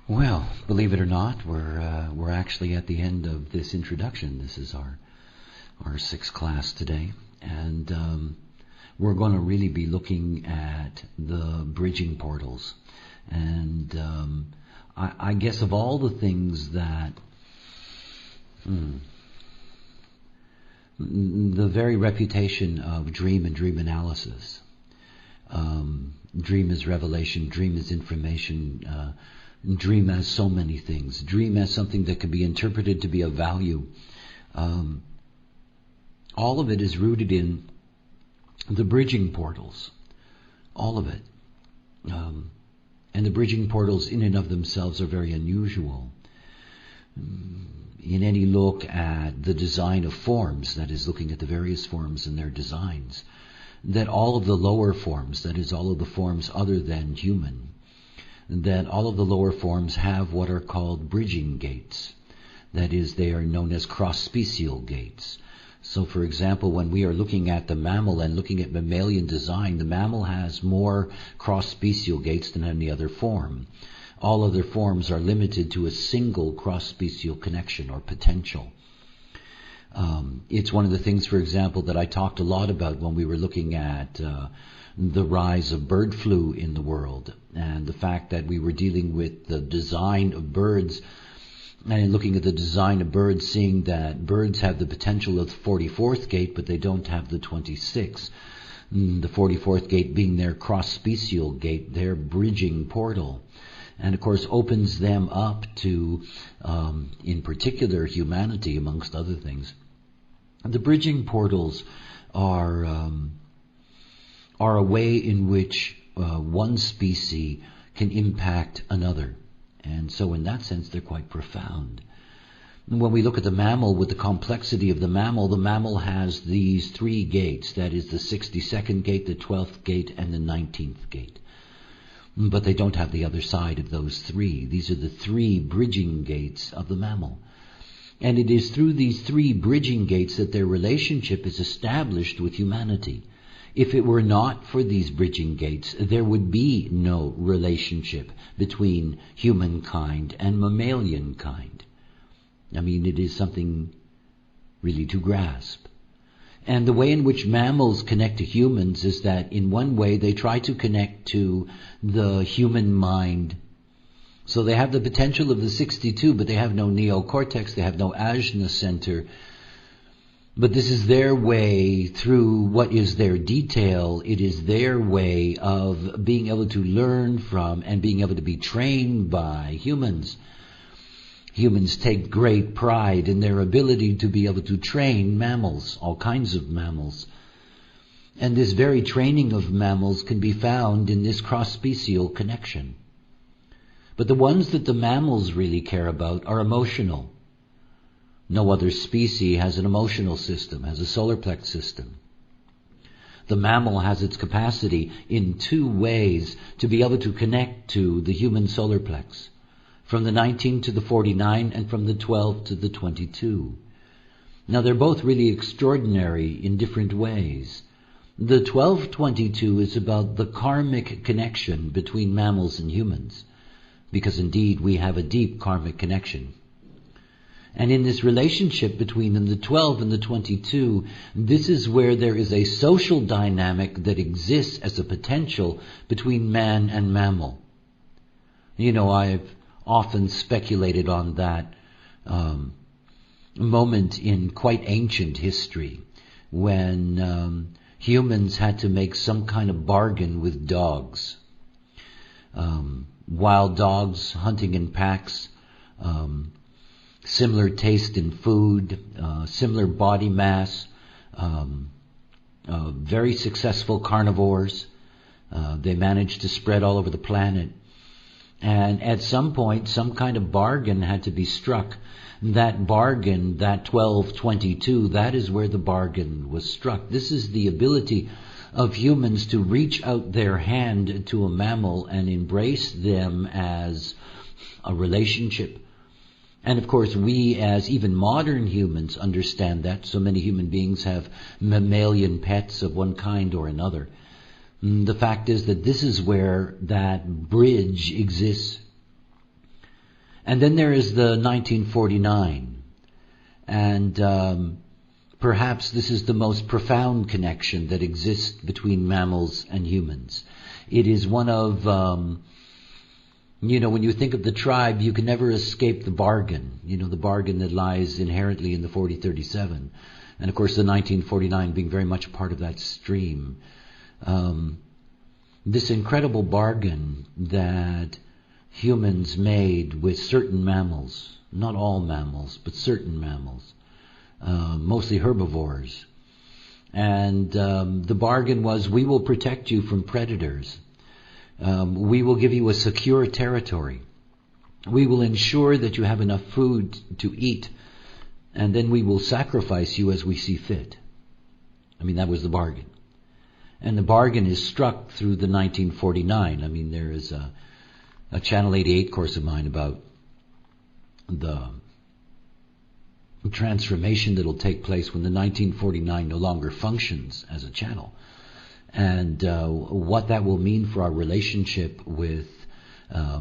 Well, believe it or not, we're actually at the end of this introduction. This is our sixth class today, and we're going to really be looking at the bridging portals. And I guess of all the things that the very reputation of dream and dream analysis, dream is revelation, dream is information. Dream as so many things. Dream as something that can be interpreted to be of value. All of it is rooted in the bridging portals. All of it. And the bridging portals in and of themselves are very unusual. In any look at the design of forms, that is looking at the various forms and their designs, that all of the lower forms, that is all of the forms other than human, that all of the lower forms have what are called bridging gates. That is, they are known as cross-special gates. So, for example, when we are looking at the mammal and looking at mammalian design, the mammal has more cross-special gates than any other form. All other forms are limited to a single cross-special connection or potential. It's one of the things, for example, that I talked a lot about when we were looking at the rise of bird flu in the world, and the fact that we were dealing with the design of birds, and looking at the design of birds, seeing that birds have the potential of the 44th gate, but they don't have the 26th. The 44th gate being their cross-special gate, their bridging portal. And of course opens them up to, in particular, humanity, amongst other things. The bridging portals are a way in which one species can impact another. And so in that sense they're quite profound. And when we look at the mammal, with the complexity of the mammal has these three gates. That is the 62nd gate, the 12th gate, and the 19th gate. But they don't have the other side of those three. These are the three bridging gates of the mammal. And it is through these three bridging gates that their relationship is established with humanity. If it were not for these bridging gates, there would be no relationship between humankind and mammalian kind. I mean, it is something really to grasp. And the way in which mammals connect to humans is that in one way they try to connect to the human mind. So they have the potential of the 62, but they have no neocortex, they have no ajna center. But this is their way through what is their detail. It is their way of being able to learn from and being able to be trained by humans. Humans take great pride in their ability to be able to train mammals, all kinds of mammals. And this very training of mammals can be found in this cross-special connection. But the ones that the mammals really care about are emotional. No other species has an emotional system, has a solar plex system. The mammal has its capacity in two ways to be able to connect to the human solar plex, from the 19 to the 49 and from the 12 to the 22. Now they're both really extraordinary in different ways. The 12-22 is about the karmic connection between mammals and humans, because indeed we have a deep karmic connection. And in this relationship between them, the 12 and the 22, this is where there is a social dynamic that exists as a potential between man and mammal. You know, I've often speculated on that moment in quite ancient history when humans had to make some kind of bargain with dogs. Wild dogs hunting in packs, similar taste in food, similar body mass, very successful carnivores. They managed to spread all over the planet. And at some point, some kind of bargain had to be struck. That bargain, that 12-22, that is where the bargain was struck. This is the ability of humans to reach out their hand to a mammal and embrace them as a relationship. And of course we as even modern humans understand that. So many human beings have mammalian pets of one kind or another. The fact is that this is where that bridge exists. And then there is the 1949. And perhaps this is the most profound connection that exists between mammals and humans. It is one of, when you think of the tribe, you can never escape the bargain. The bargain that lies inherently in the 4037. And of course the 1949 being very much a part of that stream. This incredible bargain that humans made with certain mammals, not all mammals, but certain mammals, mostly herbivores. And the bargain was, we will protect you from predators. We will give you a secure territory. We will ensure that you have enough food to eat, and then we will sacrifice you as we see fit. That was the bargain. And the bargain is struck through the 1949. There is a Channel 88 course of mine about the transformation that will take place when the 1949 no longer functions as a channel, and what that will mean for our relationship with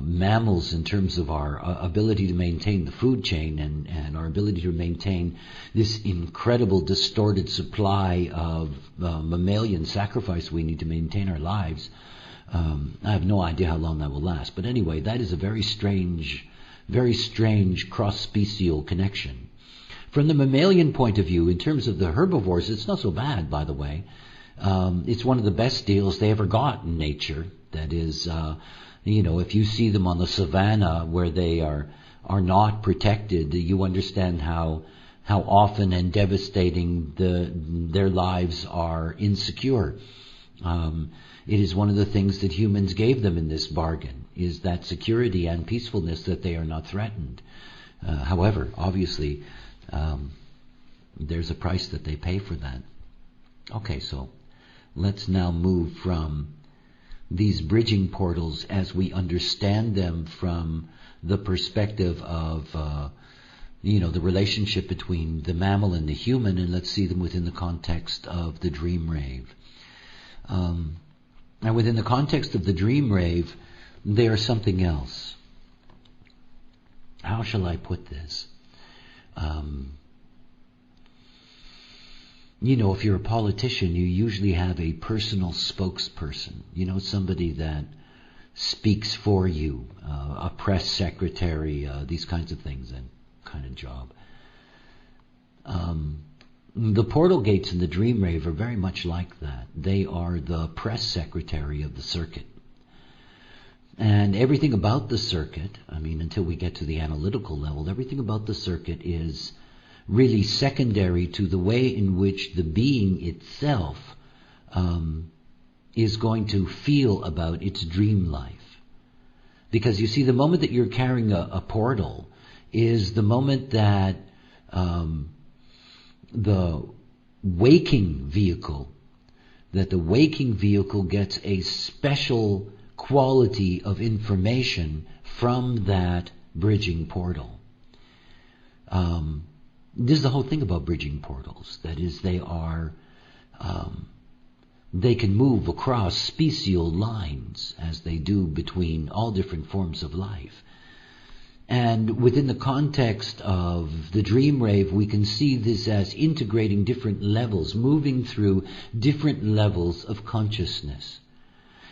mammals in terms of our ability to maintain the food chain and our ability to maintain this incredible distorted supply of mammalian sacrifice we need to maintain our lives. I have no idea how long that will last. But anyway, that is a very strange cross-special connection. From the mammalian point of view, in terms of the herbivores, it's not so bad, by the way. It's one of the best deals they ever got in nature. That is, if you see them on the savannah where they are not protected, you understand how often and devastating their lives are insecure. It is one of the things that humans gave them in this bargain, is that security and peacefulness, that they are not threatened. However, obviously, there's a price that they pay for that. Okay, so let's now move from these bridging portals as we understand them from the perspective of the relationship between the mammal and the human, and let's see them within the context of the dream rave. And within the context of the dream rave, they are something else. How shall I put this? If you're a politician, you usually have a personal spokesperson. Somebody that speaks for you, a press secretary, these kinds of things, that kind of job. The portal gates in the dream rave are very much like that. They are the press secretary of the circuit. And everything about the circuit, until we get to the analytical level, everything about the circuit is really secondary to the way in which the being itself is going to feel about its dream life. Because you see, the moment that you're carrying a portal is the moment that the waking vehicle gets a special quality of information from that bridging portal. This is the whole thing about bridging portals. That is, they can move across special lines as they do between all different forms of life. And within the context of the dream rave, we can see this as integrating different levels, moving through different levels of consciousness.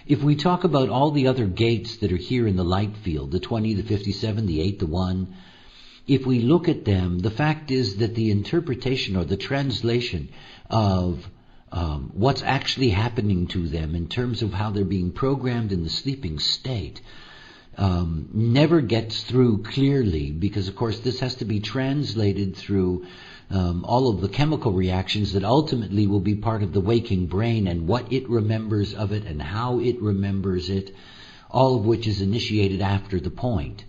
If we talk about all the other gates that are here in the light field, the 20, the 57, the 8, the 1, if we look at them, the fact is that the interpretation or the translation of what's actually happening to them in terms of how they're being programmed in the sleeping state never gets through clearly, because of course this has to be translated through all of the chemical reactions that ultimately will be part of the waking brain, and what it remembers of it and how it remembers it, all of which is initiated after the point.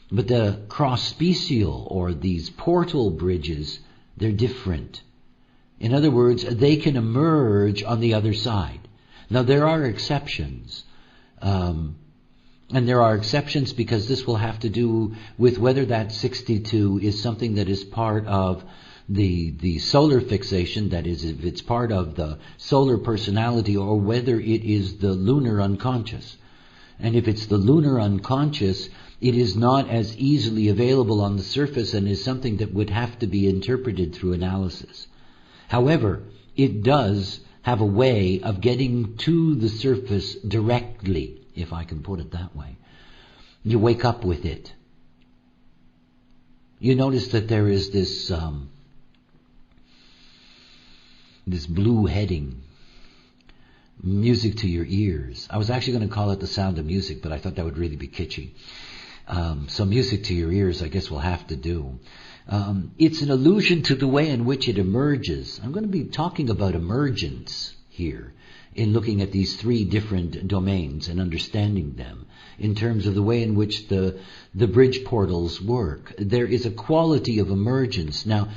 But the cross-special, or these portal bridges, they're different. In other words, they can emerge on the other side. Now there are exceptions. And there are exceptions because this will have to do with whether that 62 is something that is part of the solar fixation, that is, if it's part of the solar personality, or whether it is the lunar unconscious. And if it's the lunar unconscious, It is not as easily available on the surface and is something that would have to be interpreted through analysis. However, it does have a way of getting to the surface directly, if I can put it that way. You wake up with it. You notice that there is this blue heading, music to your ears. I was actually going to call it the sound of music, but I thought that would really be kitschy. So music to your ears, I guess we'll have to do. It's an allusion to the way in which it emerges. I'm going to be talking about emergence here in looking at these three different domains and understanding them in terms of the way in which the bridge portals work. There is a quality of emergence. Now,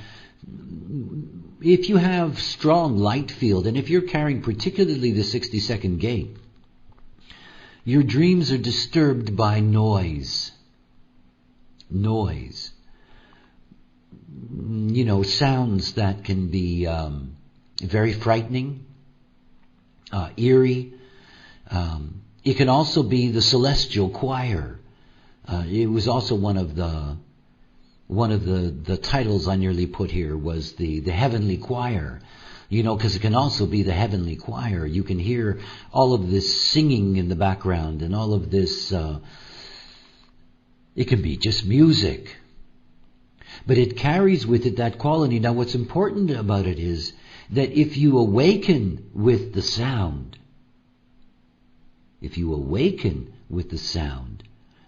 if you have strong light field, and if you're carrying particularly the 60-second gate, your dreams are disturbed by noise. Noise. Sounds that can be very frightening, eerie. It can also be the celestial choir. It was also one of the titles I nearly put here was the heavenly choir. Because it can also be the heavenly choir. You can hear all of this singing in the background and all of this. It can be just music. But it carries with it that quality. Now what's important about it is that if you awaken with the sound,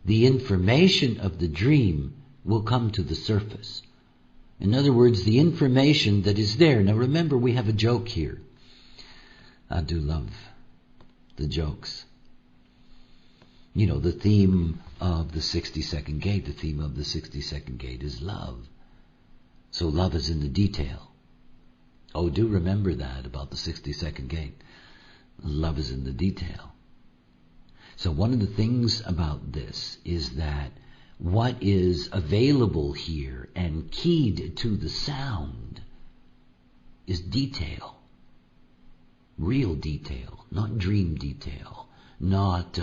the information of the dream will come to the surface. In other words, the information that is there. Now remember, we have a joke here. I do love the jokes. The theme of the 60-second gate, the theme of the 60-second gate is love. So love is in the detail. Oh, do remember that about the 60-second gate. Love is in the detail. So one of the things about this is that what is available here and keyed to the sound is detail. Real detail, not dream detail, not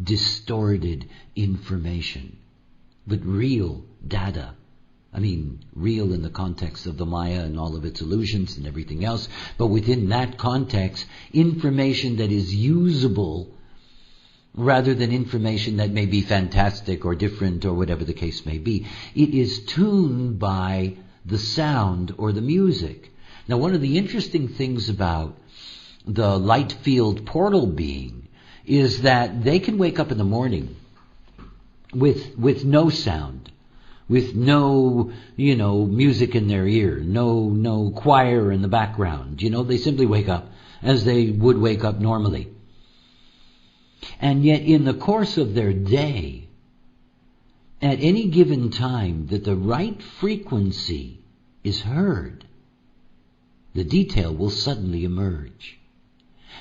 distorted information, but real data. I mean, real in the context of the Maya and all of its illusions and everything else, but within that context, information that is usable rather than information that may be fantastic or different or whatever the case may be. It is tuned by the sound or the music. Now, one of the interesting things about the light field portal being is that they can wake up in the morning with no sound, with no, music in their ear, no choir in the background. They simply wake up as they would wake up normally. And yet in the course of their day, at any given time that the right frequency is heard, the detail will suddenly emerge.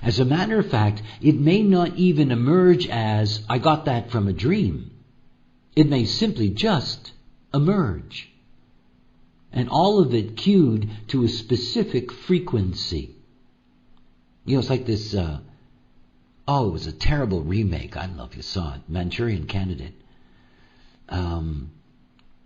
As a matter of fact, it may not even emerge as, I got that from a dream. It may simply just emerge. And all of it cued to a specific frequency. It's like this, it was a terrible remake. I don't know if you saw it, Manchurian Candidate.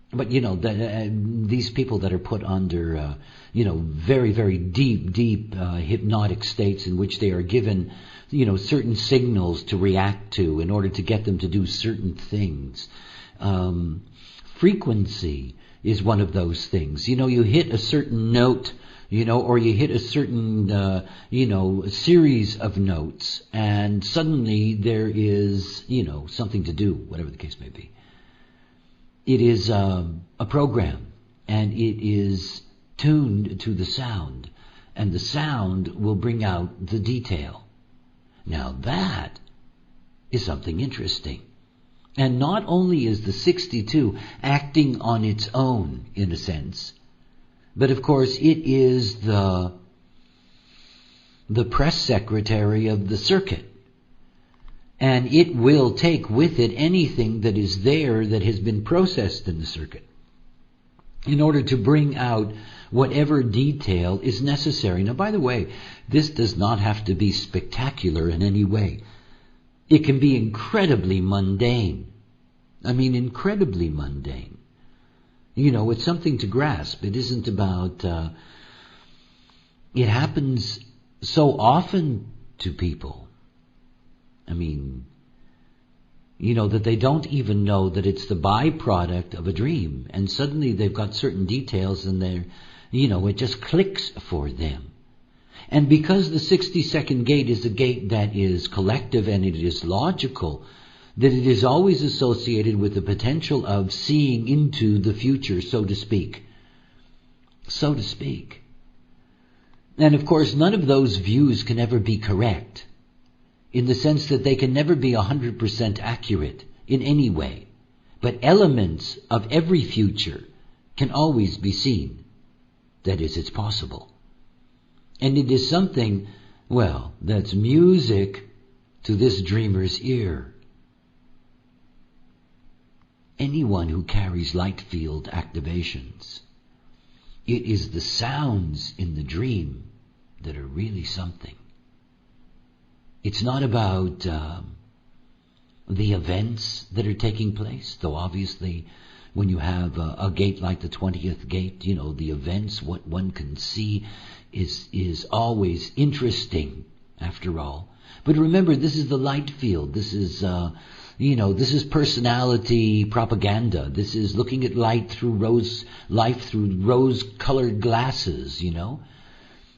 But these people that are put under, very, very deep hypnotic states in which they are given, certain signals to react to in order to get them to do certain things. Frequency is one of those things. You hit a certain note, or you hit a certain, series of notes, and suddenly there is, something to do, whatever the case may be. It is a program, and it is tuned to the sound, and the sound will bring out the detail. Now that is something interesting. And not only is the 62 acting on its own, in a sense, but of course it is the press secretary of the circuit. And it will take with it anything that is there that has been processed in the circuit in order to bring out whatever detail is necessary. Now, by the way, this does not have to be spectacular in any way. It can be incredibly mundane. I mean, incredibly mundane. You know, it's something to grasp. It isn't about... it happens so often to people. I mean, you know, that they don't even know that it's the byproduct of a dream. And suddenly they've got certain details and they're, you know, it just clicks for them. And because the 60-second gate is a gate that is collective and it is logical, that it is always associated with the potential of seeing into the future, so to speak. So to speak. And of course, none of those views can ever be correct, in the sense that they can never be 100% accurate in any way. But elements of every future can always be seen. That is, it's possible. And it is something, well, that's music to this dreamer's ear. Anyone who carries light field activations, it is the sounds in the dream that are really something. It's not about the events that are taking place, though obviously when you have a gate like the 20th gate, you know, the events, what one can see is always interesting, after all. But remember, this is the light field. This is, this is personality propaganda. This is looking at life through rose-colored glasses, you know.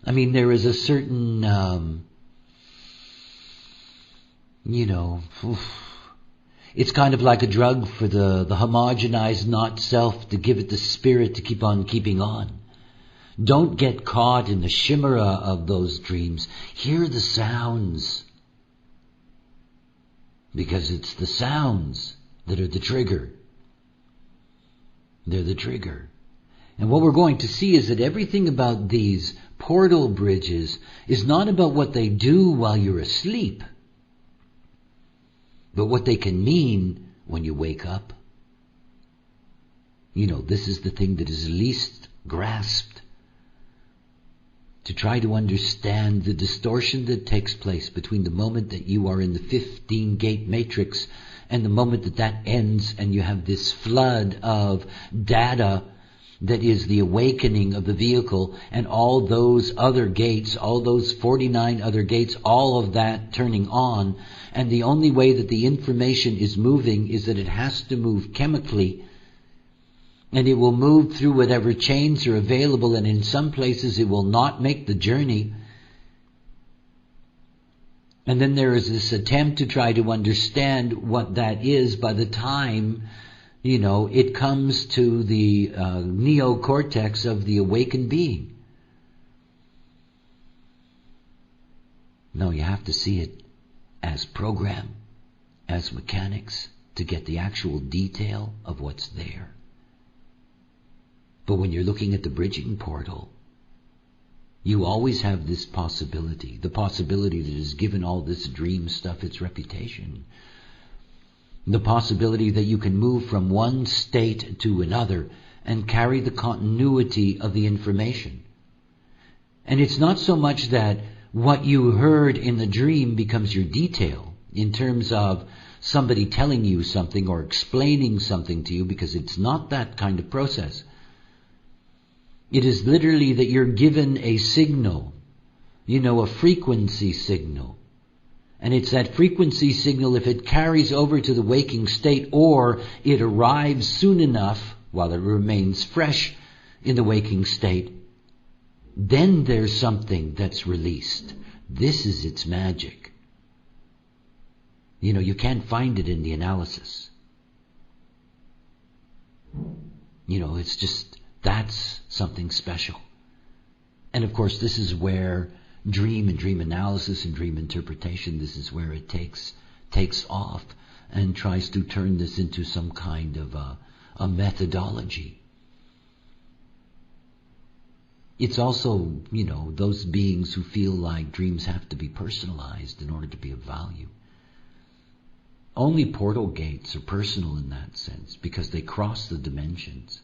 I mean, there is a certain, it's kind of like a drug for the homogenized not self to give it the spirit to keep on keeping on. Don't get caught in the chimera of those dreams. Hear the sounds. Because it's the sounds that are the trigger. They're the trigger. And what we're going to see is that everything about these portal bridges is not about what they do while you're asleep, but what they can mean when you wake up. You know, this is the thing that is least grasped. To try to understand the distortion that takes place between the moment that you are in the 15-gate matrix and the moment that that ends and you have this flood of data that is the awakening of the vehicle, and all those other gates, all those 49 other gates, all of that turning on. And the only way that the information is moving is that it has to move chemically, and it will move through whatever chains are available, and in some places it will not make the journey. And then there is this attempt to try to understand what that is by the time, it comes to the neocortex of the awakened being. No, you have to see it as program, as mechanics, to get the actual detail of what's there. But when you're looking at the bridging portal, you always have this possibility, the possibility that has given all this dream stuff its reputation. The possibility that you can move from one state to another and carry the continuity of the information. And it's not so much that what you heard in the dream becomes your detail in terms of somebody telling you something or explaining something to you, because it's not that kind of process. It is literally that you're given a signal, a frequency signal. And it's that frequency signal, if it carries over to the waking state, or it arrives soon enough while it remains fresh in the waking state, then there's something that's released. This is its magic. You can't find it in the analysis. It's just, that's something special. And of course, this is where dream and dream analysis and dream interpretation, this is where it takes off and tries to turn this into some kind of a methodology. It's also, those beings who feel like dreams have to be personalized in order to be of value. Only portal gates are personal in that sense because they cross the dimensions.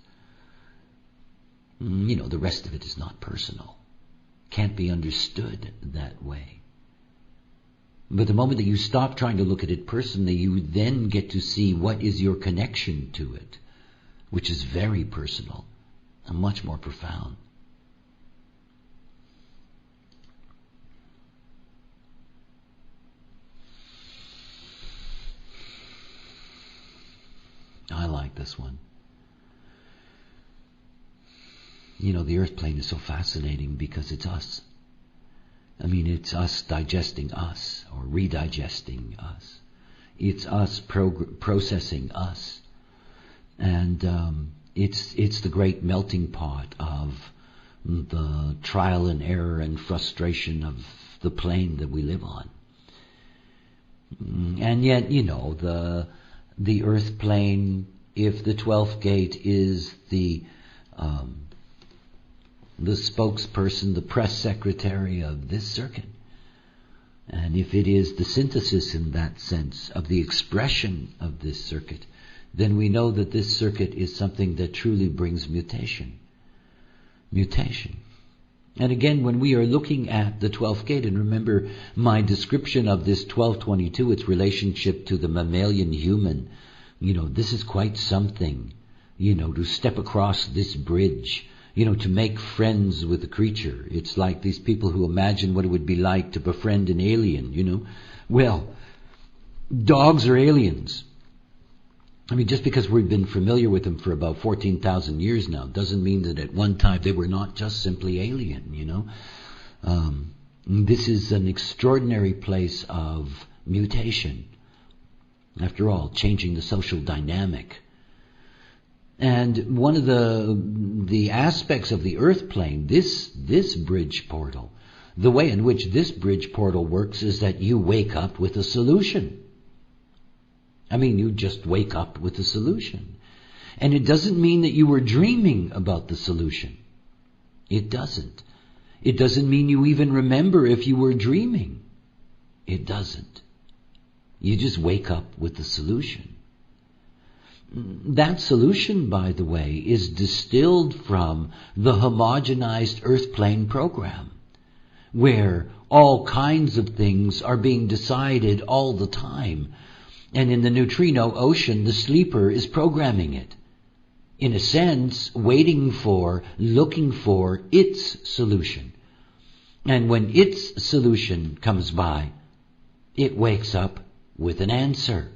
The rest of it is not personal. Can't be understood that way. But the moment that you stop trying to look at it personally, you then get to see what is your connection to it, which is very personal and much more profound. I like this one. You know, the earth plane is so fascinating because it's us. I mean, it's us digesting us or redigesting us. It's us processing us. And it's the great melting pot of the trial and error and frustration of the plane that we live on. And yet, you know, the earth plane, if the 12th gate is the spokesperson, the press secretary of this circuit, and if it is the synthesis in that sense of the expression of this circuit, then we know that this circuit is something that truly brings mutation. Mutation. And again, when we are looking at the 12th gate, and remember my description of this 1222, its relationship to the mammalian human, you know, this is quite something, you know, to step across this bridge, you know, to make friends with a creature. It's like these people who imagine what it would be like to befriend an alien, you know. Well, dogs are aliens. I mean, just because we've been familiar with them for about 14,000 years now doesn't mean that at one time they were not just simply alien, you know. This is an extraordinary place of mutation. After all, changing the social dynamic. And one of the aspects of the earth plane, this bridge portal, the way in which this bridge portal works is that you wake up with a solution. I mean, you just wake up with a solution. And it doesn't mean that you were dreaming about the solution. It doesn't. It doesn't mean you even remember if you were dreaming. It doesn't. You just wake up with the solution. That solution, by the way, is distilled from the homogenized earth plane program, where all kinds of things are being decided all the time. And in the neutrino ocean, the sleeper is programming it. In a sense, looking for its solution. And when its solution comes by, it wakes up with an answer.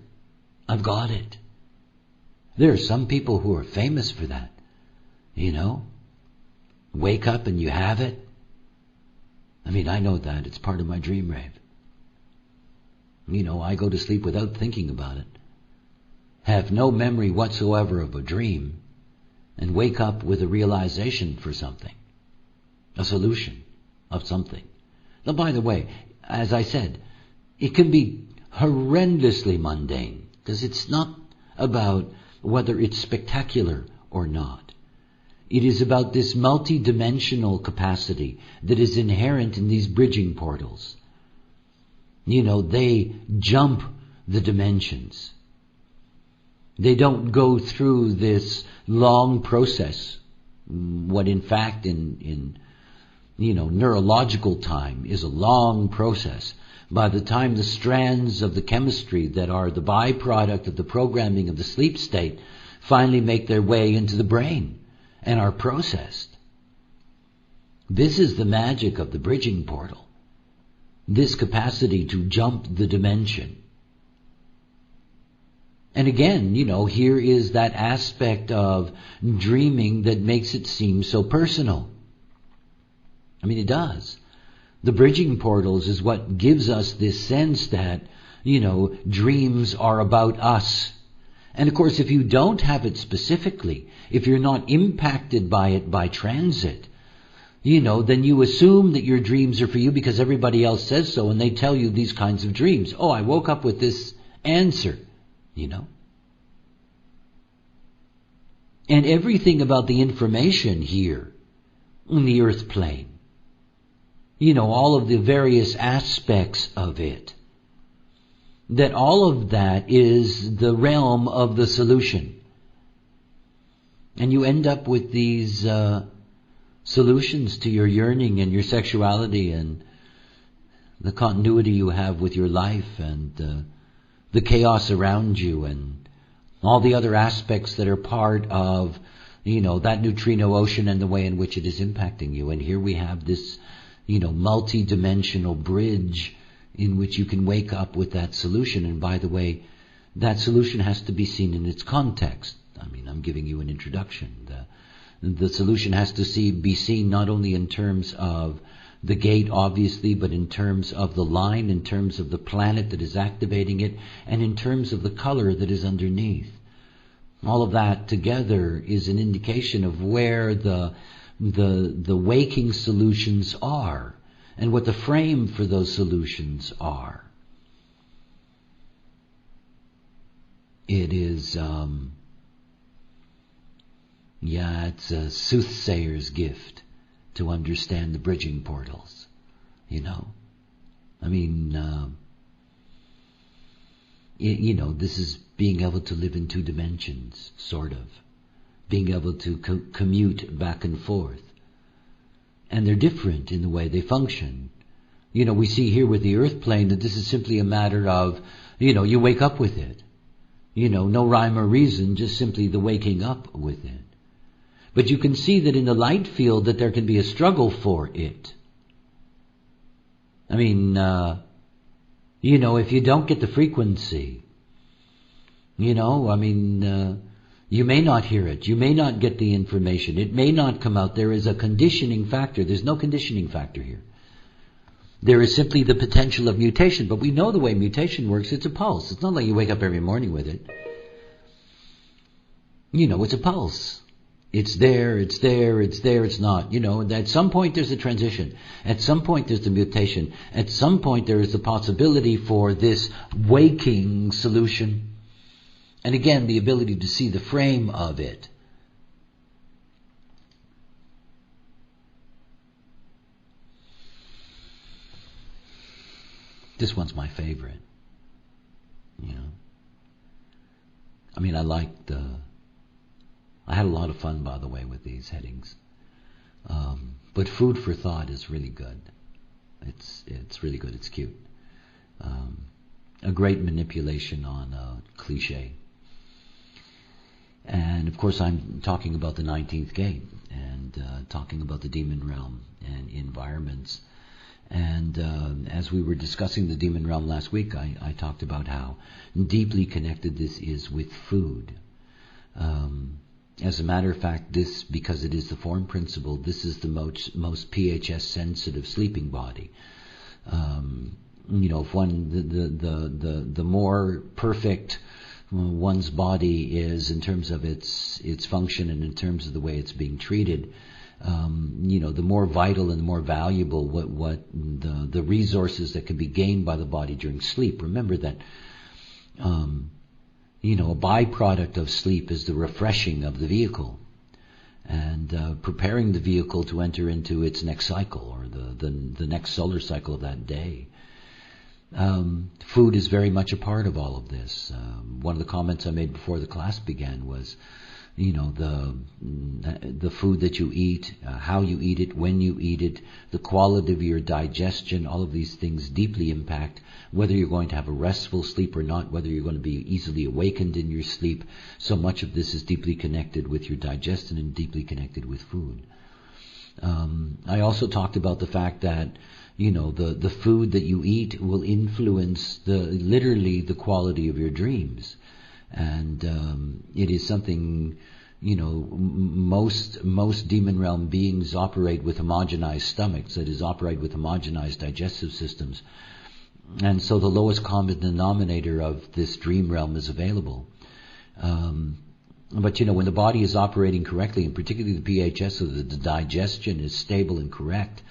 I've got it. There are some people who are famous for that. You know? Wake up and you have it. I mean, I know that. It's part of my dream rave. You know, I go to sleep without thinking about it. Have no memory whatsoever of a dream. And wake up with a realization for something. A solution of something. Now, by the way, as I said, it can be horrendously mundane. Because it's not about whether it's spectacular or not. It is about this multi-dimensional capacity that is inherent in these bridging portals. You know, they jump the dimensions. They don't go through this long process, what in fact in neurological time is a long process. By the time the strands of the chemistry that are the byproduct of the programming of the sleep state finally make their way into the brain and are processed. This is the magic of the bridging portal. This capacity to jump the dimension. And again, you know, here is that aspect of dreaming that makes it seem so personal. I mean, it does. The bridging portals is what gives us this sense that, you know, dreams are about us. And of course, if you don't have it specifically, if you're not impacted by it by transit, you know, then you assume that your dreams are for you because everybody else says so and they tell you these kinds of dreams. Oh, I woke up with this answer, you know. And everything about the information here in the earth plane, you know, all of the various aspects of it, that all of that is the realm of the solution. And you end up with these solutions to your yearning and your sexuality and the continuity you have with your life, and the chaos around you, and all the other aspects that are part of, that neutrino ocean and the way in which it is impacting you. And here we have this, multi-dimensional bridge in which you can wake up with that solution. And by the way, that solution has to be seen in its context. I'm giving you an introduction. The solution has to be seen not only in terms of the gate, obviously, but in terms of the line, in terms of the planet that is activating it, and in terms of the color that is underneath. All of that together is an indication of where the waking solutions are, and what the frame for those solutions are. It is, it's a soothsayer's gift to understand the bridging portals, this is being able to live in two dimensions, sort of. Being able to commute back and forth. And they're different in the way they function. We see here with the earth plane that this is simply a matter of, you wake up with it. No rhyme or reason, just simply the waking up with it. But you can see that in the light field that there can be a struggle for it. If you don't get the frequency, you may not hear it. You may not get the information. It may not come out. There is a conditioning factor. There's no conditioning factor here. There is simply the potential of mutation. But we know the way mutation works. It's a pulse. It's not like you wake up every morning with it. It's a pulse. It's there, it's not. At some point there's a transition. At some point there's the mutation. At some point there is the possibility for this waking solution. And again, the ability to see the frame of it. This one's my favorite. I had a lot of fun, by the way, with these headings. But food for thought is really good. It's really good. It's cute. A great manipulation on a cliche. And of course, I'm talking about the 19th gate and talking about the demon realm and environments. And as we were discussing the demon realm last week, I talked about how deeply connected this is with food. As a matter of fact, this, because it is the form principle, this is the most PHS sensitive sleeping body. If the more perfect one's body is in terms of its function and in terms of the way it's being treated, the more vital and the more valuable what the resources that can be gained by the body during sleep. Remember that a byproduct of sleep is the refreshing of the vehicle and preparing the vehicle to enter into its next cycle or the next solar cycle of that day. Food is very much a part of all of this. One of the comments I made before the class began was, the food that you eat, how you eat it, when you eat it, the quality of your digestion, all of these things deeply impact whether you're going to have a restful sleep or not, whether you're going to be easily awakened in your sleep. So much of this is deeply connected with your digestion and deeply connected with food. I also talked about the fact that, the food that you eat will influence literally the quality of your dreams. And it is something, most demon realm beings operate with homogenized stomachs, that is, operate with homogenized digestive systems. And so the lowest common denominator of this dream realm is available. But when the body is operating correctly, and particularly the PHS, so that the digestion is stable and correct,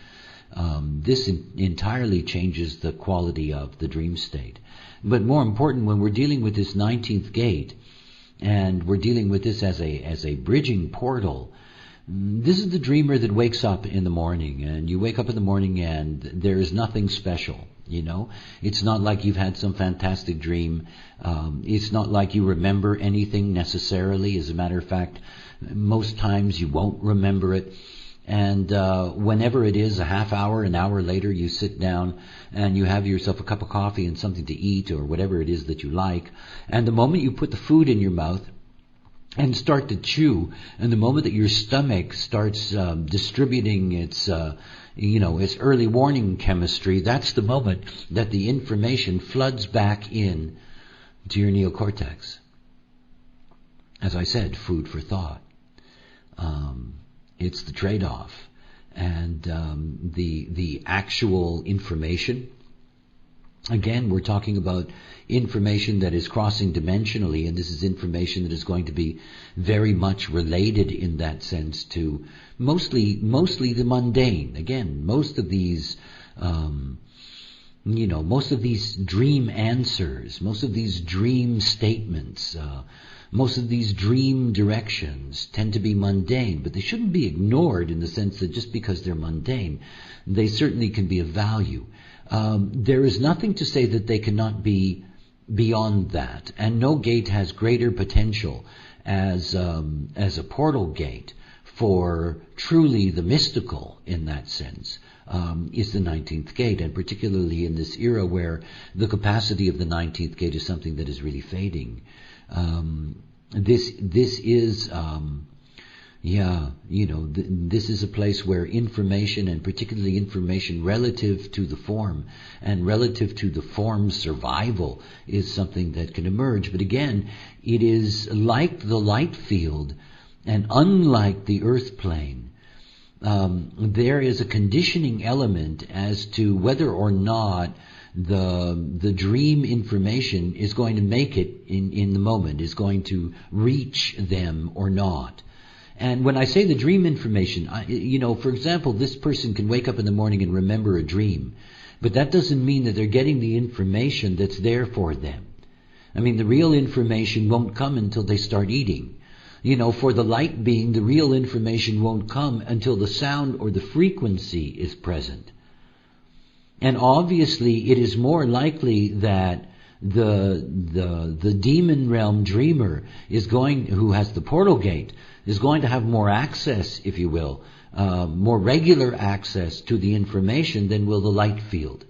this entirely changes the quality of the dream state. But more important, when we're dealing with this 19th gate, and we're dealing with this as a bridging portal, this is the dreamer that wakes up in the morning, and you wake up in the morning and there is nothing special. It's not like you've had some fantastic dream. It's not like you remember anything necessarily. As a matter of fact, most times you won't remember it. And whenever it is, a half hour, an hour later, you sit down and you have yourself a cup of coffee and something to eat or whatever it is that you like. And the moment you put the food in your mouth and start to chew, and the moment that your stomach starts distributing its early warning chemistry, that's the moment that the information floods back in to your neocortex. As I said, food for thought. It's the trade-off. And the actual information, again, we're talking about information that is crossing dimensionally, and this is information that is going to be very much related in that sense to mostly the mundane. Again, most of these dream answers, most of these dream statements, most of these dream directions tend to be mundane, but they shouldn't be ignored in the sense that just because they're mundane, they certainly can be of value. There is nothing to say that they cannot be beyond that, and no gate has greater potential as a portal gate for truly the mystical in that sense. Is the 19th gate, and particularly in this era where the capacity of the 19th gate is something that is really fading. This is this is a place where information, and particularly information relative to the form and relative to the form's survival, is something that can emerge. But again, it is like the light field, and unlike the earth plane, there is a conditioning element as to whether or not the dream information is going to make it in the moment, is going to reach them or not. And when I say the dream information, for example, this person can wake up in the morning and remember a dream, but that doesn't mean that they're getting the information that's there for them. I mean, the real information won't come until they start eating. For the light being, the real information won't come until the sound or the frequency is present. And obviously, it is more likely that the demon realm dreamer who has the portal gate, is going to have more access, if you will, more regular access to the information than will the light field.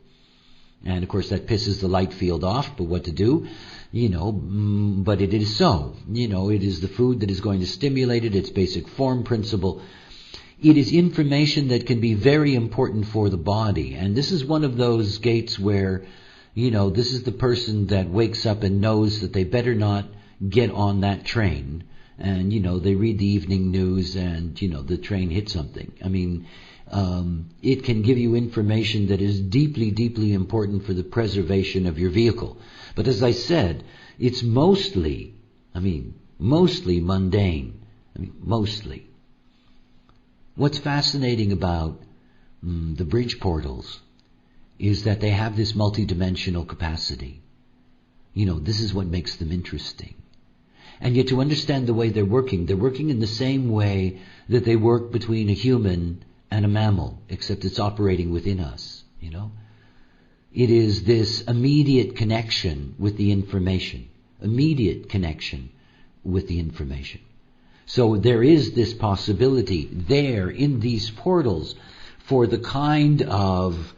And of course, that pisses the light field off, but what to do? But it is so. It is the food that is going to stimulate it, its basic form principle. It is information that can be very important for the body. And this is one of those gates where, this is the person that wakes up and knows that they better not get on that train. And, they read the evening news and, the train hit something. I mean, it can give you information that is deeply, deeply important for the preservation of your vehicle. But as I said, it's mostly mundane. Mostly. What's fascinating about the bridge portals is that they have this multidimensional capacity. This is what makes them interesting. And yet to understand the way they're working in the same way that they work between a human and a mammal, except it's operating within us, It is this immediate connection with the information. So there is this possibility there in these portals for the kind of,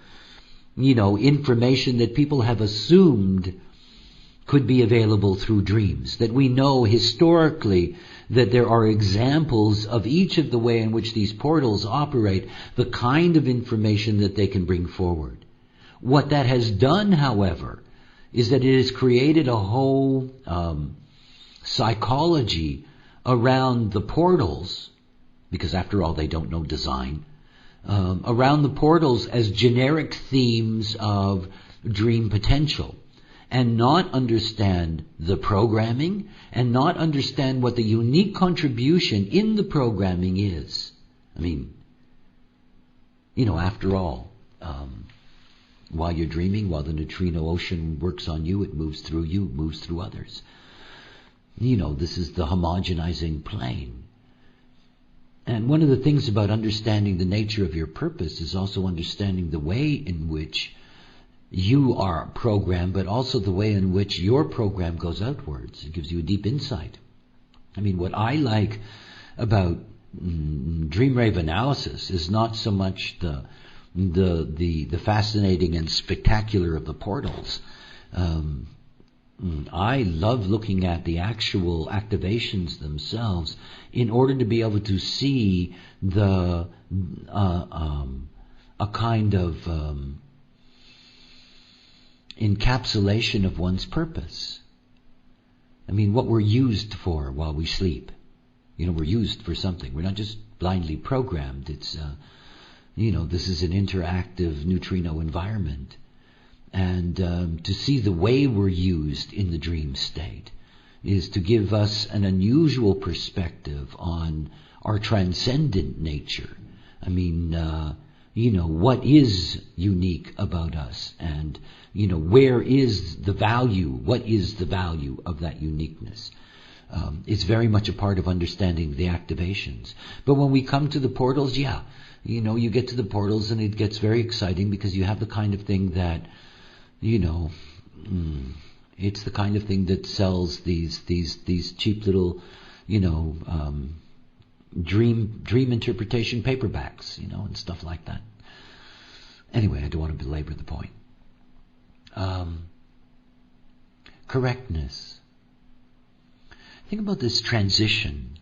information that people have assumed could be available through dreams. That we know historically that there are examples of each of the way in which these portals operate, the kind of information that they can bring forward. What that has done, however, is that it has created a whole psychology around the portals, because after all they don't know design, around the portals as generic themes of dream potential, and not understand the programming, and not understand what the unique contribution in the programming is. After all, while you're dreaming, while the neutrino ocean works on you, it moves through you, it moves through others. This is the homogenizing plane. And one of the things about understanding the nature of your purpose is also understanding the way in which you are programmed, but also the way in which your program goes outwards. It gives you a deep insight. What I like about dream wave analysis is not so much the fascinating and spectacular of the portals. I love looking at the actual activations themselves in order to be able to see a kind of encapsulation of one's purpose. I mean, what we're used for while we sleep. We're used for something. We're not just blindly programmed. It's, this is an interactive neutrino environment. And to see the way we're used in the dream state is to give us an unusual perspective on our transcendent nature. I mean, what is unique about us, and, where is the value, what is the value of that uniqueness? It's very much a part of understanding the activations. But when we come to the portals, you get to the portals and it gets very exciting because you have the kind of thing that, it's the kind of thing that sells these cheap little, dream interpretation paperbacks, and stuff like that. Anyway, I don't want to belabor the point. Correctness. Think about this transition.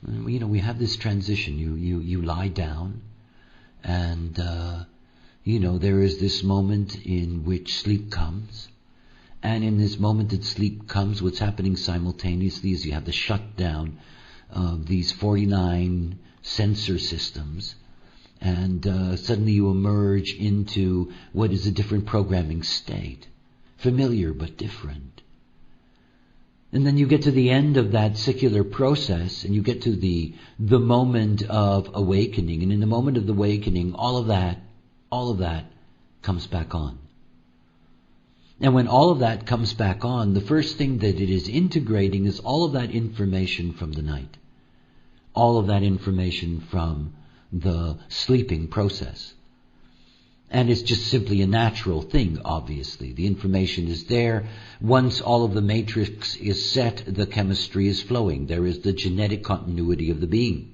We have this transition. You lie down, and there is this moment in which sleep comes. And in this moment that sleep comes, what's happening simultaneously is you have the shutdown of these 49 sensor systems, and suddenly you emerge into what is a different programming state, familiar but different. And then you get to the end of that secular process, and you get to the moment of awakening, and in the moment of the awakening, all of that comes back on. And when all of that comes back on, the first thing that it is integrating is all of that information from the night. All of that information from the sleeping process. And it's just simply a natural thing, obviously. The information is there. Once all of the matrix is set, the chemistry is flowing. There is the genetic continuity of the being.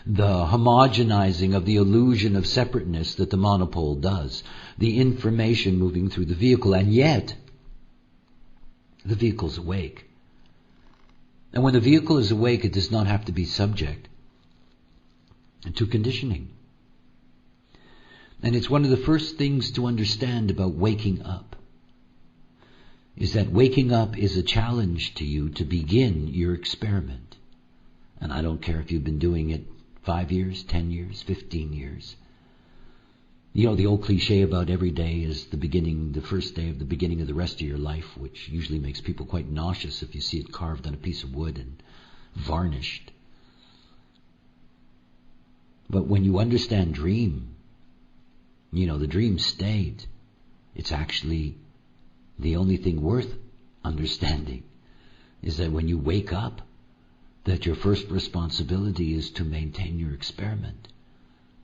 The homogenizing of the illusion of separateness that the monopole does. The information moving through the vehicle, and yet the vehicle's awake. And when the vehicle is awake, it does not have to be subject to conditioning. And it's one of the first things to understand about waking up, is that waking up is a challenge to you to begin your experiment. And I don't care if you've been doing it 5 years, 10 years, 15 years. The old cliche about every day is the first day of the beginning of the rest of your life, which usually makes people quite nauseous if you see it carved on a piece of wood and varnished. But when you understand dream, the dream state, it's actually the only thing worth understanding is that when you wake up, that your first responsibility is to maintain your experiment,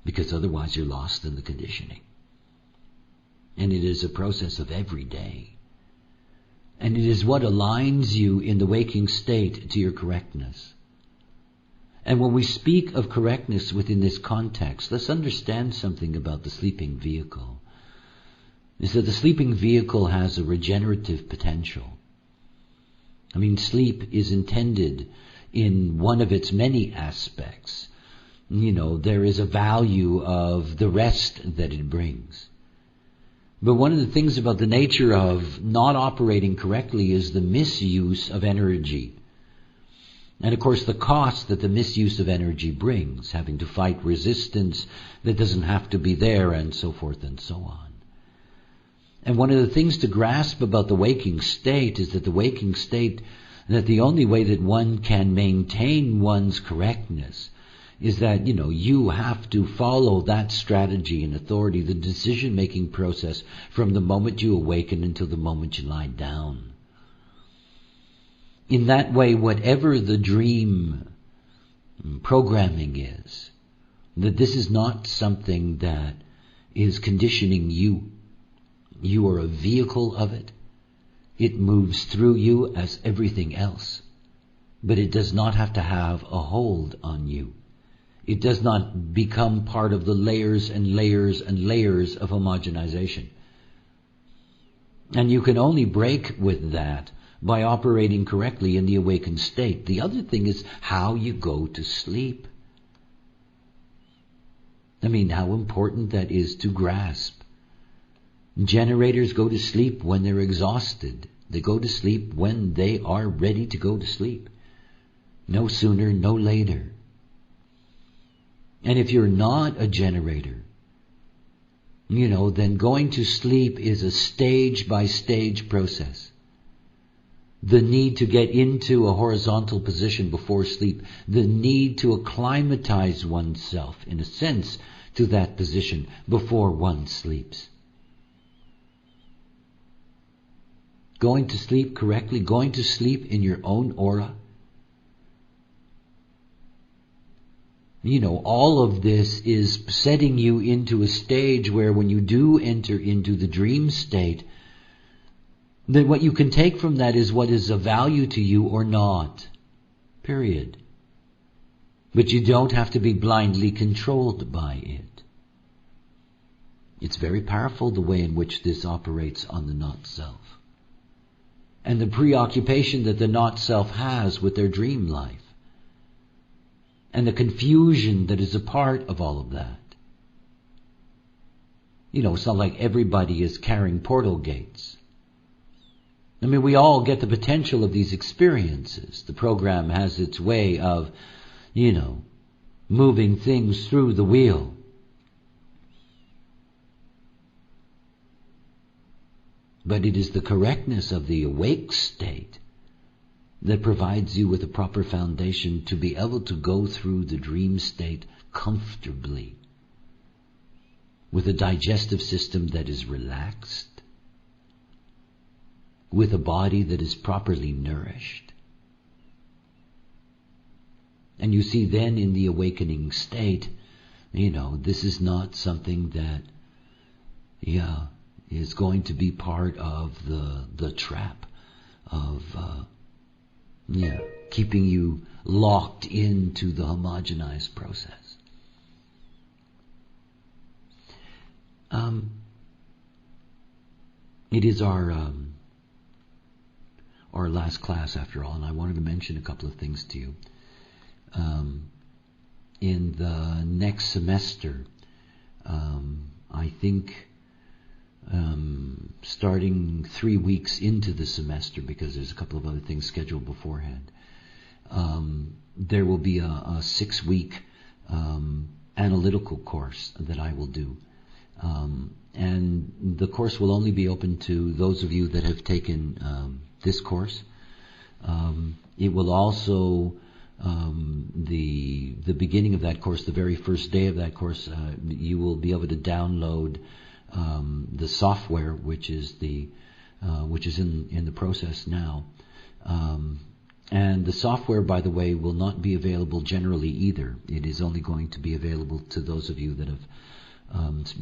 because otherwise you're lost in the conditioning. And it is a process of every day. And it is what aligns you in the waking state to your correctness. And when we speak of correctness within this context, let's understand something about the sleeping vehicle. Is that the sleeping vehicle has a regenerative potential. I mean, sleep is intended in one of its many aspects. There is a value of the rest that it brings. But one of the things about the nature of not operating correctly is the misuse of energy. And of course the cost that the misuse of energy brings, having to fight resistance that doesn't have to be there, and so forth and so on. And one of the things to grasp about the waking state is that the only way that one can maintain one's correctness is that, you have to follow that strategy and authority, the decision-making process, from the moment you awaken until the moment you lie down. In that way, whatever the dream programming is, that this is not something that is conditioning you. You are a vehicle of it. It moves through you as everything else. but it does not have to have a hold on you. It does not become part of the layers and layers and layers of homogenization. And you can only break with that by operating correctly in the awakened state. The other thing is how you go to sleep. I mean, how important that is to grasp. Generators go to sleep when they're exhausted. They go to sleep when they are ready to go to sleep. No sooner, no later. And if you're not a generator, then going to sleep is a stage-by-stage process. The need to get into a horizontal position before sleep, the need to acclimatize oneself, in a sense, to that position before one sleeps. Going to sleep correctly, going to sleep in your own aura. All of this is setting you into a stage where when you do enter into the dream state, then what you can take from that is what is of value to you or not. Period. But you don't have to be blindly controlled by it. It's very powerful the way in which this operates on the not-self. And the preoccupation that the not-self has with their dream life. And the confusion that is a part of all of that. It's not like everybody is carrying portal gates. I mean, we all get the potential of these experiences. The program has its way of, moving things through the wheel. But it is the correctness of the awake state that provides you with a proper foundation to be able to go through the dream state comfortably, with a digestive system that is relaxed, with a body that is properly nourished. And you see then in the awakening state, this is not something that, is going to be part of the trap of, keeping you locked into the homogenized process. It is our last class after all, and I wanted to mention a couple of things to you. In the next semester, I think starting 3 weeks into the semester, because there's a couple of other things scheduled beforehand, there will be a 6-week analytical course that I will do. And the course will only be open to those of you that have taken this course. It will also, the beginning of that course, the very first day of that course, you will be able to download the software, which is in the process now. And the software, by the way, will not be available generally either. It is only going to be available to those of you that have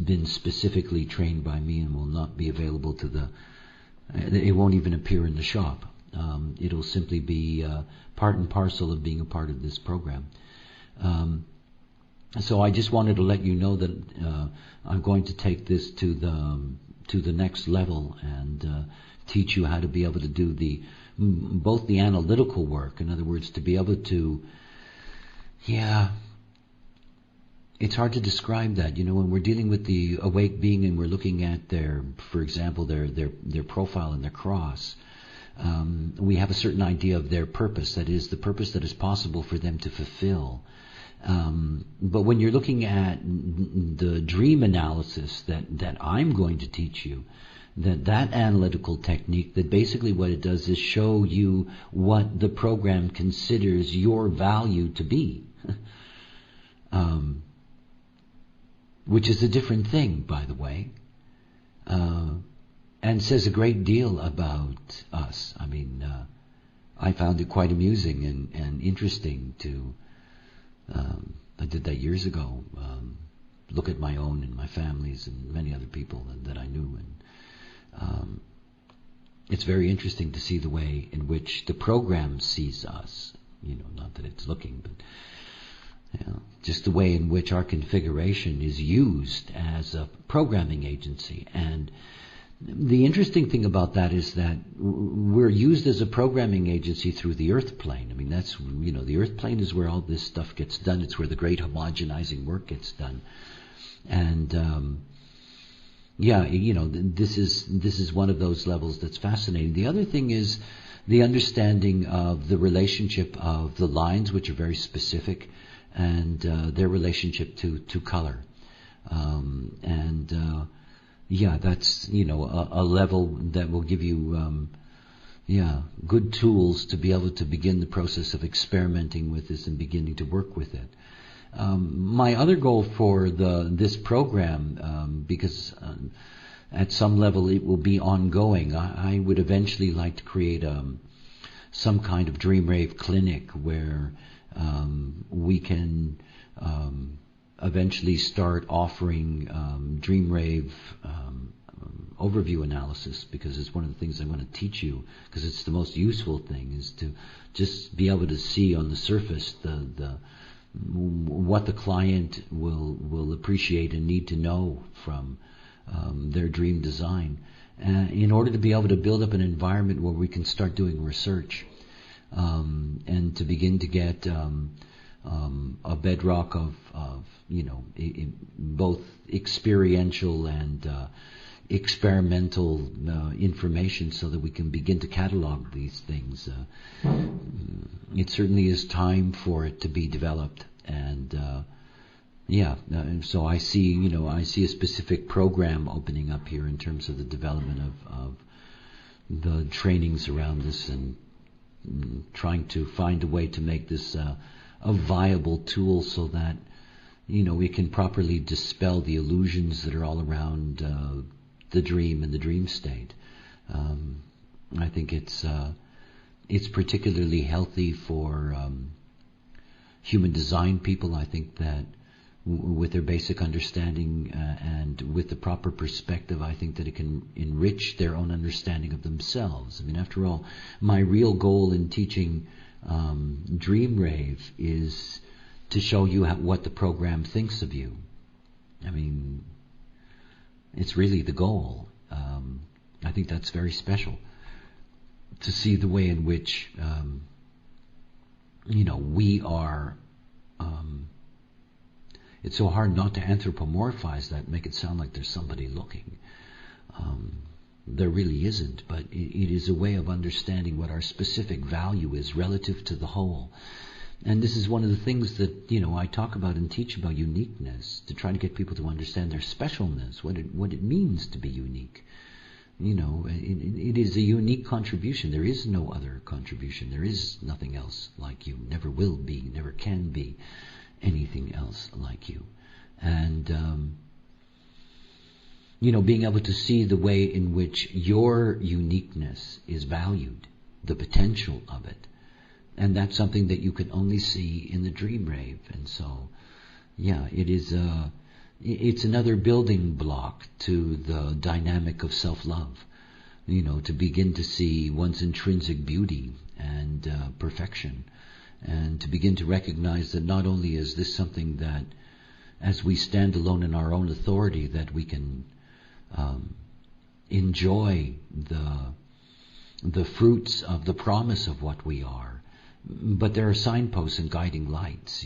been specifically trained by me, and will not be available to it won't even appear in the shop. It'll simply be part and parcel of being a part of this program. So I just wanted to let you know that I'm going to take this to the next level and teach you how to be able to do both the analytical work. In other words, to be able to, it's hard to describe that. When we're dealing with the awake being and we're looking at for example, their profile and their cross, we have a certain idea of their purpose. That is, the purpose that is possible for them to fulfill. But when you're looking at the dream analysis that I'm going to teach you, that analytical technique, that basically what it does is show you what the program considers your value to be. Which is a different thing, by the way, and says a great deal about us. I mean, I found it quite amusing and interesting to, I did that years ago, look at my own and my family's and many other people that I knew, and it's very interesting to see the way in which the program sees us. not that it's looking, but just the way in which our configuration is used as a programming agency. And the interesting thing about that is that we're used as a programming agency through the earth plane. I mean, that's, the earth plane is where all this stuff gets done. It's where the great homogenizing work gets done. And this is one of those levels that's fascinating. The other thing is the understanding of the relationship of the lines, which are very specific, and their relationship to color. That's a level that will give you good tools to be able to begin the process of experimenting with this and beginning to work with it. My other goal for this program, because at some level it will be ongoing, I would eventually like to create some kind of dream rave clinic where we can eventually start offering dream rave overview analysis, because it's one of the things I want to teach you, because it's the most useful thing, is to just be able to see on the surface what the client will appreciate and need to know from their dream design, in order to be able to build up an environment where we can start doing research, and to begin to get a bedrock of both experiential and experimental information, so that we can begin to catalog these things. It certainly is time for it to be developed, and so I see a specific program opening up here in terms of the development of the trainings around this, and trying to find a way to make this a viable tool, so that we can properly dispel the illusions that are all around the dream and the dream state. I think it's particularly healthy for human design people. I think that with their basic understanding and with the proper perspective, I think that it can enrich their own understanding of themselves. I mean, after all, my real goal in teaching Dream Rave is to show you what the program thinks of you. I mean, it's really the goal. I think that's very special, to see the way in which we are. It's so hard not to anthropomorphize that, make it sound like there's somebody looking. There really isn't, but it is a way of understanding what our specific value is relative to the whole. And this is one of the things that I talk about and teach about uniqueness, to try to get people to understand their specialness, what it means to be unique. It is a unique contribution. There is no other contribution. There is nothing else like you. Never will be. Never can be anything else like you. And being able to see the way in which your uniqueness is valued, the potential of it. And that's something that you can only see in the dream rave. And so, it's another building block to the dynamic of self-love. To begin to see one's intrinsic beauty and perfection, and to begin to recognize that not only is this something that, as we stand alone in our own authority, that we can enjoy the fruits of the promise of what we are, but there are signposts and guiding lights.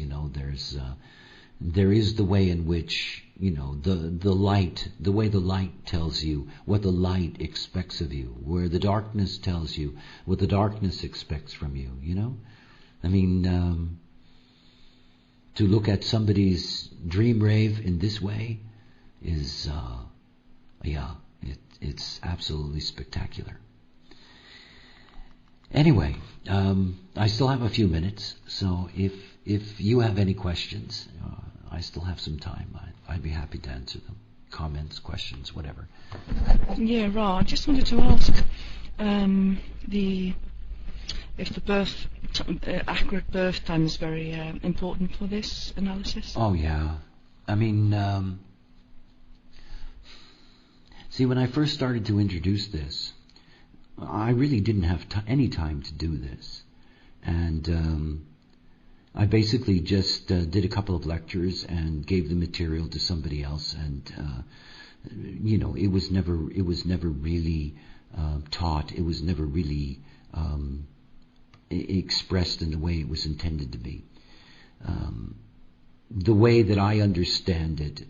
There is the way in which the light, the way the light tells you what the light expects of you, where the darkness tells you what the darkness expects from you. I mean, to look at somebody's dream rave in this way is, it's absolutely spectacular. Anyway, I still have a few minutes, so if you have any questions, I still have some time. I'd be happy to answer them. Comments, questions, whatever. Yeah, right. I just wanted to ask if the accurate birth time is very important for this analysis. Oh yeah, I mean, see, when I first started to introduce this, I really didn't have any time to do this. And I basically just did a couple of lectures and gave the material to somebody else, and it was never really taught. It was never really expressed in the way it was intended to be. The way that I understand it,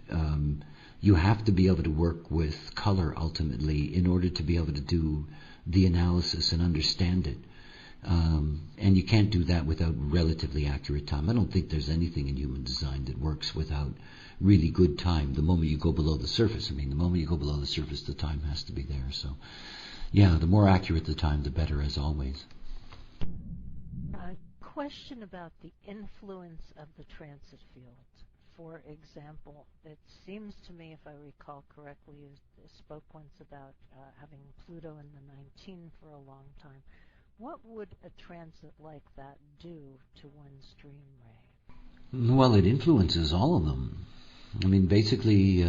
you have to be able to work with color ultimately in order to be able to do the analysis and understand it. And you can't do that without relatively accurate time. I don't think there's anything in human design that works without really good time. The moment you go below the surface, the time has to be there. So, yeah, the more accurate the time, the better, as always. A question about the influence of the transit field. For example, it seems to me, if I recall correctly, you spoke once about having Pluto in the 19 for a long time. What would a transit like that do to one's dream ray? Well, it influences all of them. I mean, basically,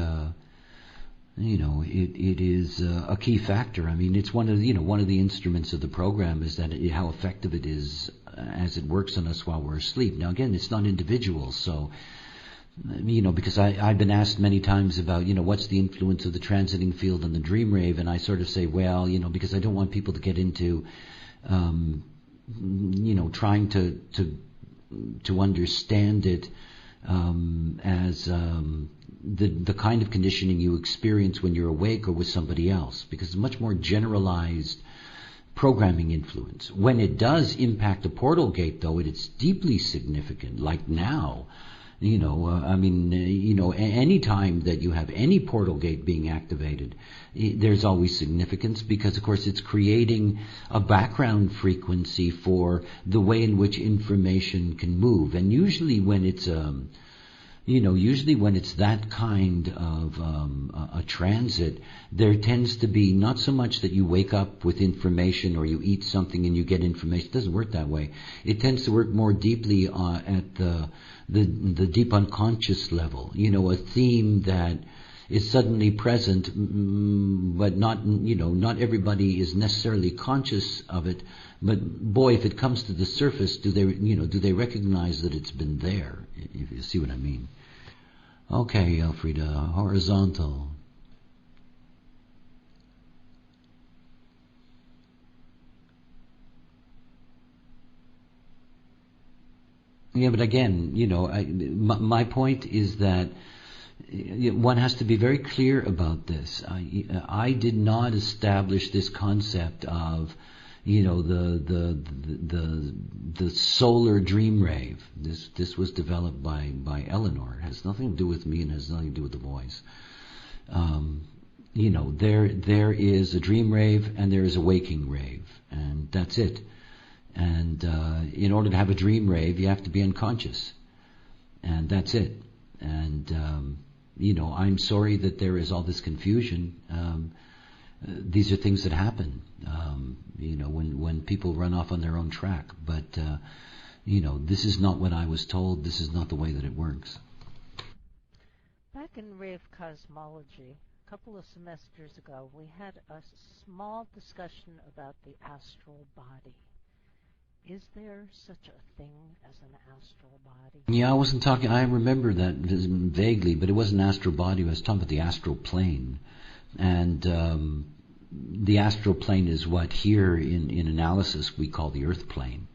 it is a key factor. I mean, it's one of the instruments of the program is that how effective it is as it works on us while we're asleep. Now, again, it's not individual, so because I've been asked many times about, what's the influence of the transiting field on the dream rave, and I sort of say, well, because I don't want people to get into trying to understand it as the kind of conditioning you experience when you're awake or with somebody else, because it's much more generalized programming influence. When it does impact the portal gate, though, it's deeply significant. Like now, any time that you have any portal gate being activated, there's always significance, because of course it's creating a background frequency for the way in which information can move. And usually when it's that kind of a transit, there tends to be not so much that you wake up with information or you eat something and you get information. It doesn't work that way. It tends to work more deeply at the deep unconscious level. A theme that is suddenly present, but not everybody is necessarily conscious of it. But boy, if it comes to the surface, do they recognize that it's been there? If you see what I mean. Okay, Elfrida, horizontal. Yeah, but again, my point is that one has to be very clear about this. I did not establish this concept of, the solar dream rave. This was developed by Eleanor. It has nothing to do with me and has nothing to do with the voice. There is a dream rave and there is a waking rave, and that's it. And in order to have a dream rave, you have to be unconscious, and that's it. And I'm sorry that there is all this confusion. These are things that happen, when people run off on their own track. But this is not what I was told. This is not the way that it works. Back in rave cosmology, a couple of semesters ago, we had a small discussion about the astral body. Is there such a thing as an astral body? Yeah, I remember that vaguely, but it wasn't astral body. I was talking about the astral plane. And the astral plane is what here in analysis we call the earth plane.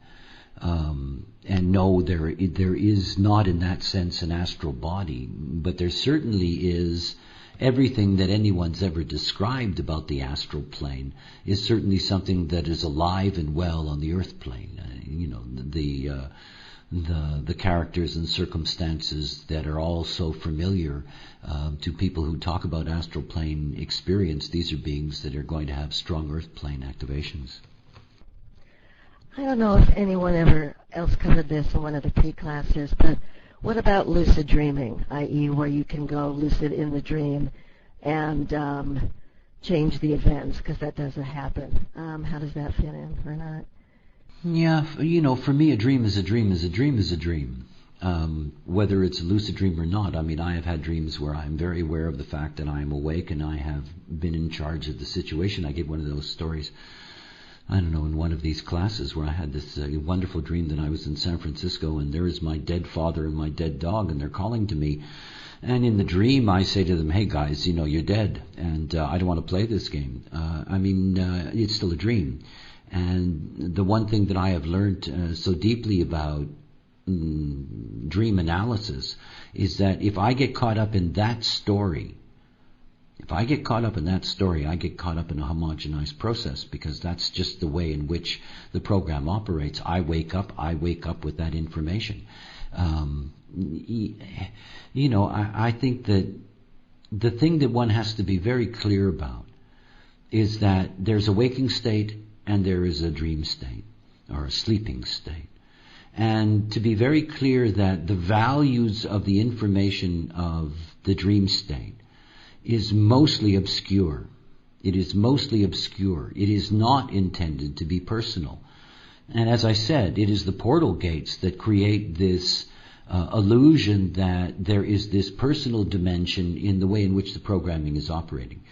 And no, there is not in that sense an astral body, but there certainly is. Everything that anyone's ever described about the astral plane is certainly something that is alive and well on the earth plane. The characters and circumstances that are all so familiar to people who talk about astral plane experience, these are beings that are going to have strong earth plane activations. I don't know if anyone else covered this in one of the P-classes, but what about lucid dreaming, i.e. where you can go lucid in the dream and change the events, because that doesn't happen. How does that fit in or not? Yeah, for me a dream is a dream is a dream is a dream. Whether it's a lucid dream or not, I have had dreams where I'm very aware of the fact that I'm awake and I have been in charge of the situation. I give one of those stories I don't know, in one of these classes where I had this wonderful dream that I was in San Francisco and there is my dead father and my dead dog and they're calling to me. And in the dream I say to them, hey guys, you're dead and I don't want to play this game. It's still a dream. And the one thing that I have learned so deeply about dream analysis is that if I get caught up in that story, I get caught up in a homogenized process, because that's just the way in which the program operates. I wake up with that information. I think that the thing that one has to be very clear about is that there's a waking state and there is a dream state, or a sleeping state. And to be very clear that the values of the information of the dream state is mostly obscure. It is mostly obscure. It is not intended to be personal. And as I said, it is the portal gates that create this illusion that there is this personal dimension in the way in which the programming is operating.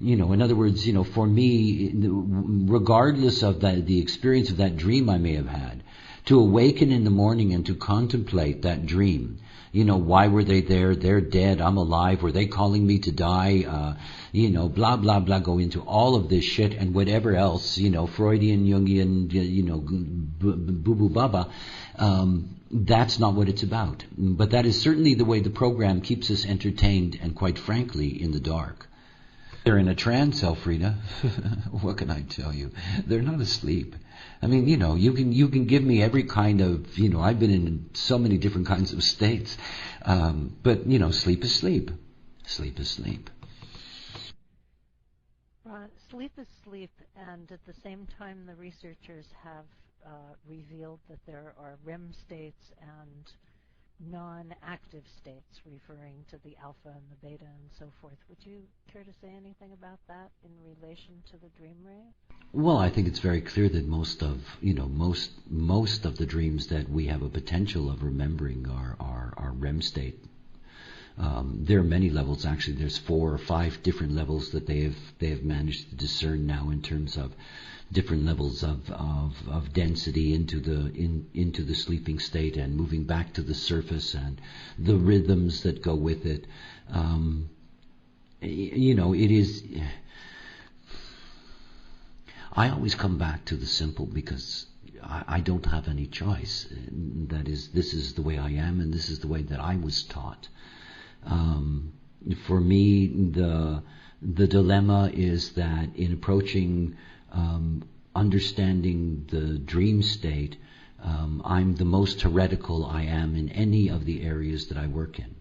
In other words, for me, regardless of the experience of that dream I may have had, to awaken in the morning and to contemplate that dream, why were they there? They're dead. I'm alive. Were they calling me to die? Blah, blah, blah, go into all of this shit and whatever else, Freudian, Jungian, boo-boo baba. That's not what it's about. But that is certainly the way the program keeps us entertained and, quite frankly, in the dark. They're in a trance, Elfrida. What can I tell you? They're not asleep. You can give me every kind of, I've been in so many different kinds of states. But sleep is sleep. Sleep is sleep. Sleep is sleep, and at the same time the researchers have revealed that there are REM states and non-active states, referring to the alpha and the beta and so forth. Would you care to say anything about that in relation to the dream rave? Well, I think it's very clear that most of the dreams that we have a potential of remembering are REM state. There are many levels. Actually, there's 4 or 5 different levels that they have managed to discern now in terms of different levels of density into the sleeping state and moving back to the surface and the rhythms that go with it. It is. I always come back to the simple, because I don't have any choice. That is, this is the way I am, and this is the way that I was taught. For me, the dilemma is that in approaching understanding the dream state, I'm the most heretical I am in any of the areas that I work in.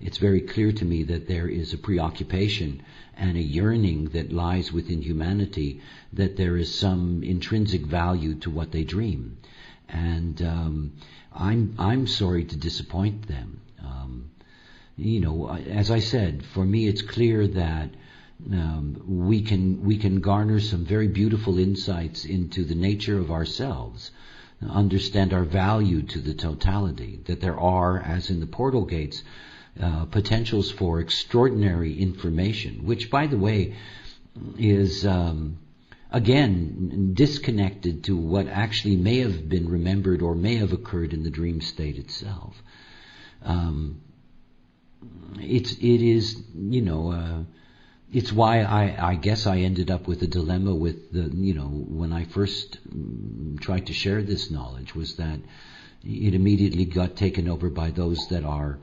It's very clear to me that there is a preoccupation and a yearning that lies within humanity, that there is some intrinsic value to what they dream. And I'm sorry to disappoint them. As I said, for me it's clear that we can garner some very beautiful insights into the nature of ourselves, understand our value to the totality, that there are, as in the portal gates, potentials for extraordinary information, which, by the way, is again disconnected to what actually may have been remembered or may have occurred in the dream state itself. It's why I guess I ended up with a dilemma with when I first tried to share this knowledge, was that it immediately got taken over by those that are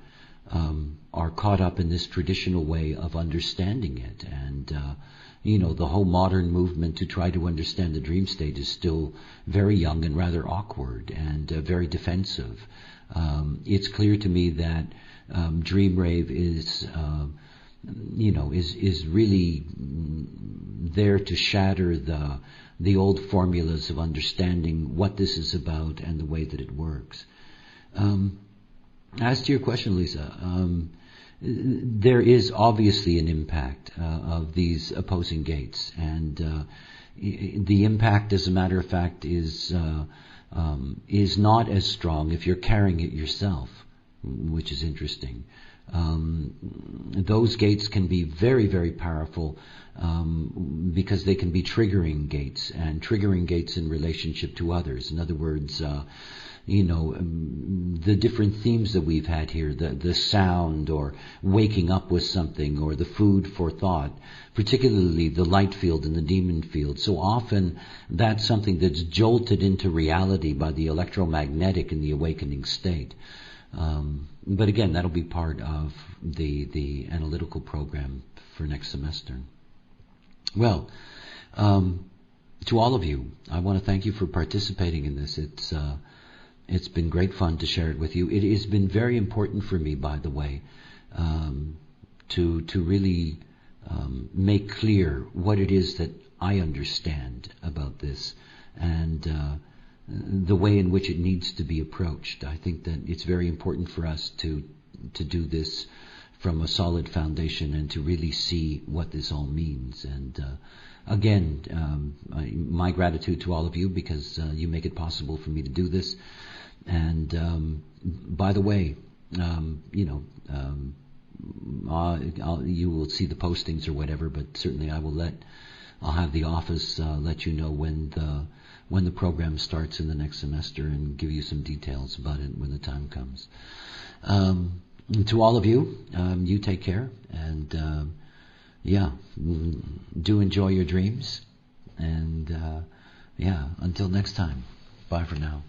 caught up in this traditional way of understanding it. And the whole modern movement to try to understand the dream state is still very young and rather awkward and very defensive. It's clear to me that dream rave is really there to shatter the old formulas of understanding what this is about and the way that it works. As to your question, Lisa, there is obviously an impact of these opposing gates, and the impact, as a matter of fact, is not as strong if you're carrying it yourself, which is interesting. those gates can be very, very powerful because they can be triggering gates, and triggering gates in relationship to others. In other words, the different themes that we've had here, the sound, or waking up with something, or the food for thought, particularly the light field and the demon field. So often that's something that's jolted into reality by the electromagnetic in the awakening state. But again, that'll be part of the analytical program for next semester. Well, to all of you, I want to thank you for participating in this. It's been great fun to share it with you. It has been very important for me, by the way, to really make clear what it is that I understand about this, and the way in which it needs to be approached. I think that it's very important for us to do this from a solid foundation and to really see what this all means. And again, my gratitude to all of you, because you make it possible for me to do this. And by the way, you will see the postings or whatever, but certainly I'll have the office let you know when the program starts in the next semester, and give you some details about it when the time comes. To all of you, you take care, and do enjoy your dreams, and until next time, bye for now.